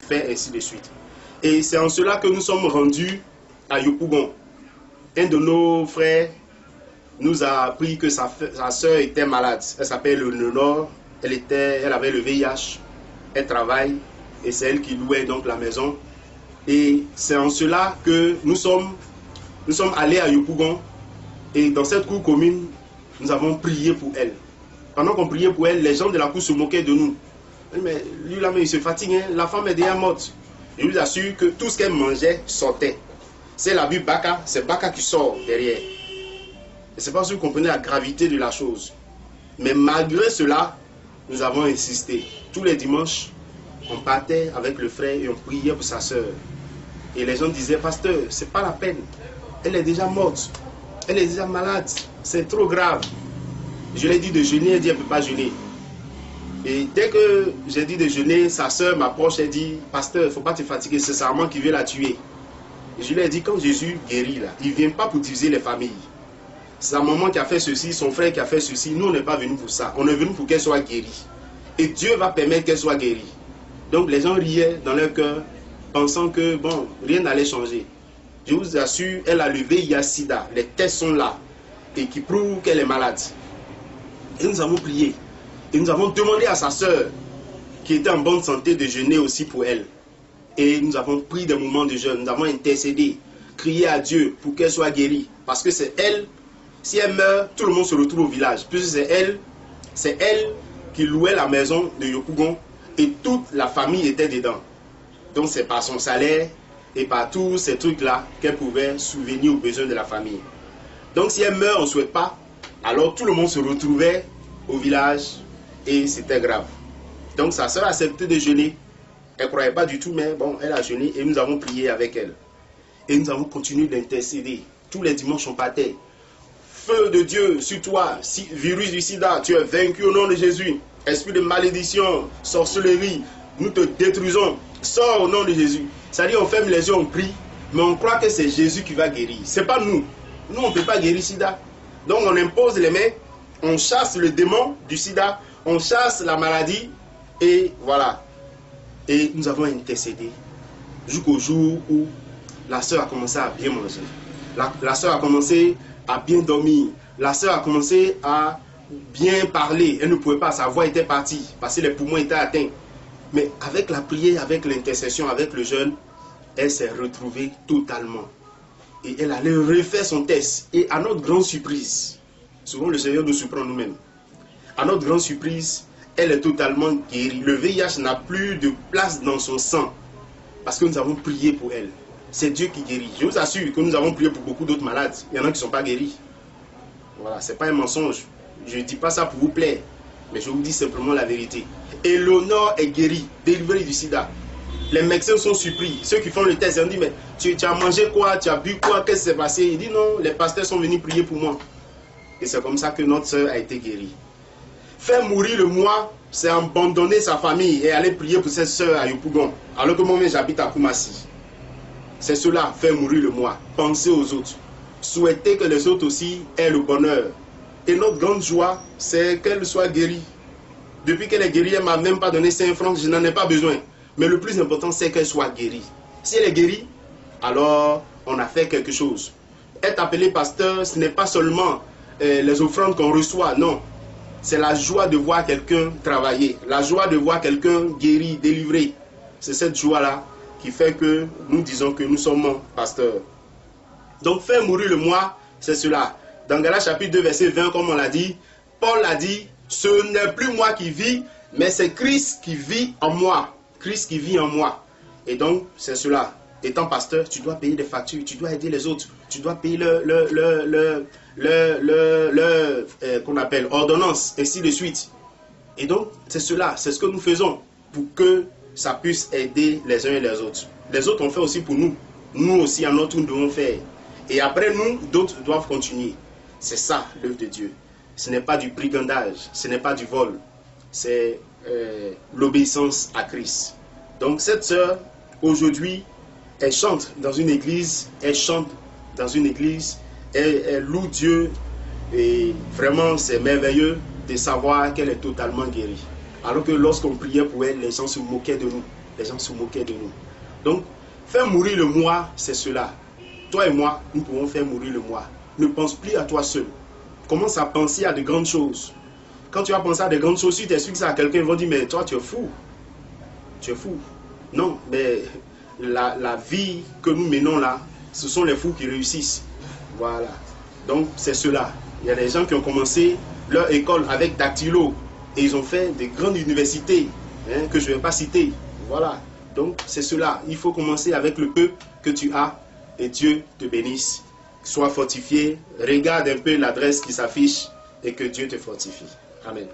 fait ainsi de suite. Et c'est en cela que nous sommes rendus à Yopougon. Un de nos frères nous a appris que sa soeur était malade. Elle s'appelle Léonore, elle avait le VIH, elle travaille et c'est elle qui louait donc la maison. Et c'est en cela que nous sommes allés à Yopougon et dans cette cour commune, nous avons prié pour elle. Pendant qu'on priait pour elle, les gens de la cour se moquaient de nous. Mais lui là, il se fatigue, hein? La femme est déjà morte. Je vous assure que tout ce qu'elle mangeait sortait. C'est la vue Baka, c'est Baka qui sort derrière. Je ne sais pas si vous comprenez la gravité de la chose. Mais malgré cela, nous avons insisté. Tous les dimanches, on partait avec le frère et on priait pour sa soeur. Et les gens disaient, pasteur, c'est pas la peine. Elle est déjà morte. Elle est déjà malade. C'est trop grave. Je lui ai dit de jeûner, elle dit, elle ne peut pas jeûner. Et dès que j'ai dit de jeûner, sa soeur m'approche et dit, pasteur, il ne faut pas te fatiguer, c'est sa maman qui veut la tuer. Et je lui ai dit, quand Jésus guérit là, il ne vient pas pour diviser les familles. Sa maman qui a fait ceci, son frère qui a fait ceci, nous on n'est pas venus pour ça. On est venus pour qu'elle soit guérie. Et Dieu va permettre qu'elle soit guérie. Donc les gens riaient dans leur cœur, pensant que bon, rien n'allait changer. Je vous assure, elle a le VIH-Sida, les tests sont là, et qui prouvent qu'elle est malade. Et nous avons prié. Et nous avons demandé à sa soeur, qui était en bonne santé, de jeûner aussi pour elle. Et nous avons pris des moments de jeûne, nous avons intercédé, crié à Dieu pour qu'elle soit guérie. Parce que c'est elle, si elle meurt, tout le monde se retrouve au village. Puisque c'est elle qui louait la maison de Yopougon et toute la famille était dedans. Donc c'est par son salaire et par tous ces trucs-là qu'elle pouvait subvenir aux besoins de la famille. Donc si elle meurt, on ne souhaite pas, alors tout le monde se retrouvait au village et c'était grave. Donc sa soeur a accepté de jeûner. Elle ne croyait pas du tout, mais bon, elle a jeûné et nous avons prié avec elle. Et nous avons continué d'intercéder. Tous les dimanches, on partait. Feu de Dieu sur toi, virus du sida, tu es vaincu au nom de Jésus. Esprit de malédiction, sorcellerie, nous te détruisons. Sors au nom de Jésus. C'est-à-dire, on ferme les yeux, on prie, mais on croit que c'est Jésus qui va guérir. Ce n'est pas nous. Nous, on ne peut pas guérir sida. Donc, on impose les mains, on chasse le démon du sida, on chasse la maladie, et voilà. Et nous avons intercédé jusqu'au jour où la sœur a commencé à bien manger. La sœur a commencé à bien dormir. La sœur a commencé à bien parler. Elle ne pouvait pas, sa voix était partie parce que les poumons étaient atteints. Mais avec la prière, avec l'intercession, avec le jeûne, elle s'est retrouvée totalement. Et elle allait refaire son test. Et à notre grande surprise, souvent le Seigneur nous surprend nous-mêmes. À notre grande surprise, elle est totalement guérie. Le VIH n'a plus de place dans son sang parce que nous avons prié pour elle. C'est Dieu qui guérit. Je vous assure que nous avons prié pour beaucoup d'autres malades. Il y en a qui ne sont pas guéris. Voilà, ce n'est pas un mensonge. Je ne dis pas ça pour vous plaire, mais je vous dis simplement la vérité. Et Léonore est guérie, délivrée du sida. Les médecins sont surpris. Ceux qui font le test, ils ont dit, mais tu as mangé quoi? Tu as bu quoi? Qu'est-ce qui s'est passé? Il dit, non, les pasteurs sont venus prier pour moi. Et c'est comme ça que notre soeur a été guérie. Faire mourir le moi, c'est abandonner sa famille et aller prier pour cette soeur à Yopougon, alors que moi-même j'habite à Koumassi. C'est cela, faire mourir le moi, penser aux autres, souhaiter que les autres aussi aient le bonheur. Et notre grande joie, c'est qu'elle soit guérie. Depuis qu'elle est guérie, elle ne m'a même pas donné 5 francs, je n'en ai pas besoin. Mais le plus important, c'est qu'elle soit guérie. Si elle est guérie, alors on a fait quelque chose. Être appelé pasteur, ce n'est pas seulement les offrandes qu'on reçoit, non. C'est la joie de voir quelqu'un travailler, la joie de voir quelqu'un guéri, délivré. C'est cette joie-là qui fait que nous disons que nous sommes pasteurs. Donc faire mourir le moi, c'est cela. Dans Galates chapitre 2, verset 20, comme on l'a dit, Paul a dit, ce n'est plus moi qui vis, mais c'est Christ qui vit en moi. Christ qui vit en moi. Et donc, c'est cela. Étant pasteur, tu dois payer des factures, tu dois aider les autres, tu dois payer qu'on appelle ordonnance, ainsi de suite. Et donc, c'est cela, c'est ce que nous faisons pour que ça puisse aider les uns et les autres. Les autres ont fait aussi pour nous. Nous aussi, à notre tour, nous devons faire. Et après nous, d'autres doivent continuer. C'est ça, l'œuvre de Dieu. Ce n'est pas du brigandage, ce n'est pas du vol. C'est l'obéissance à Christ. Donc, cette sœur, aujourd'hui, elle chante dans une église, elle loue Dieu. Et vraiment, c'est merveilleux de savoir qu'elle est totalement guérie. Alors que lorsqu'on priait pour elle, les gens se moquaient de nous. Les gens se moquaient de nous. Donc, faire mourir le moi, c'est cela. Toi et moi, nous pouvons faire mourir le moi. Ne pense plus à toi seul. Commence à penser à de grandes choses. Quand tu vas penser à de grandes choses, si tu expliques ça à quelqu'un, ils vont dire, mais toi, tu es fou. Tu es fou. Non, mais la vie que nous menons là, ce sont les fous qui réussissent. Voilà. Donc, c'est cela. Il y a des gens qui ont commencé leur école avec dactylo et ils ont fait des grandes universités que je ne vais pas citer. Voilà. Donc, c'est cela. Il faut commencer avec le peu que tu as et Dieu te bénisse. Sois fortifié. Regarde un peu l'adresse qui s'affiche et que Dieu te fortifie. Amen.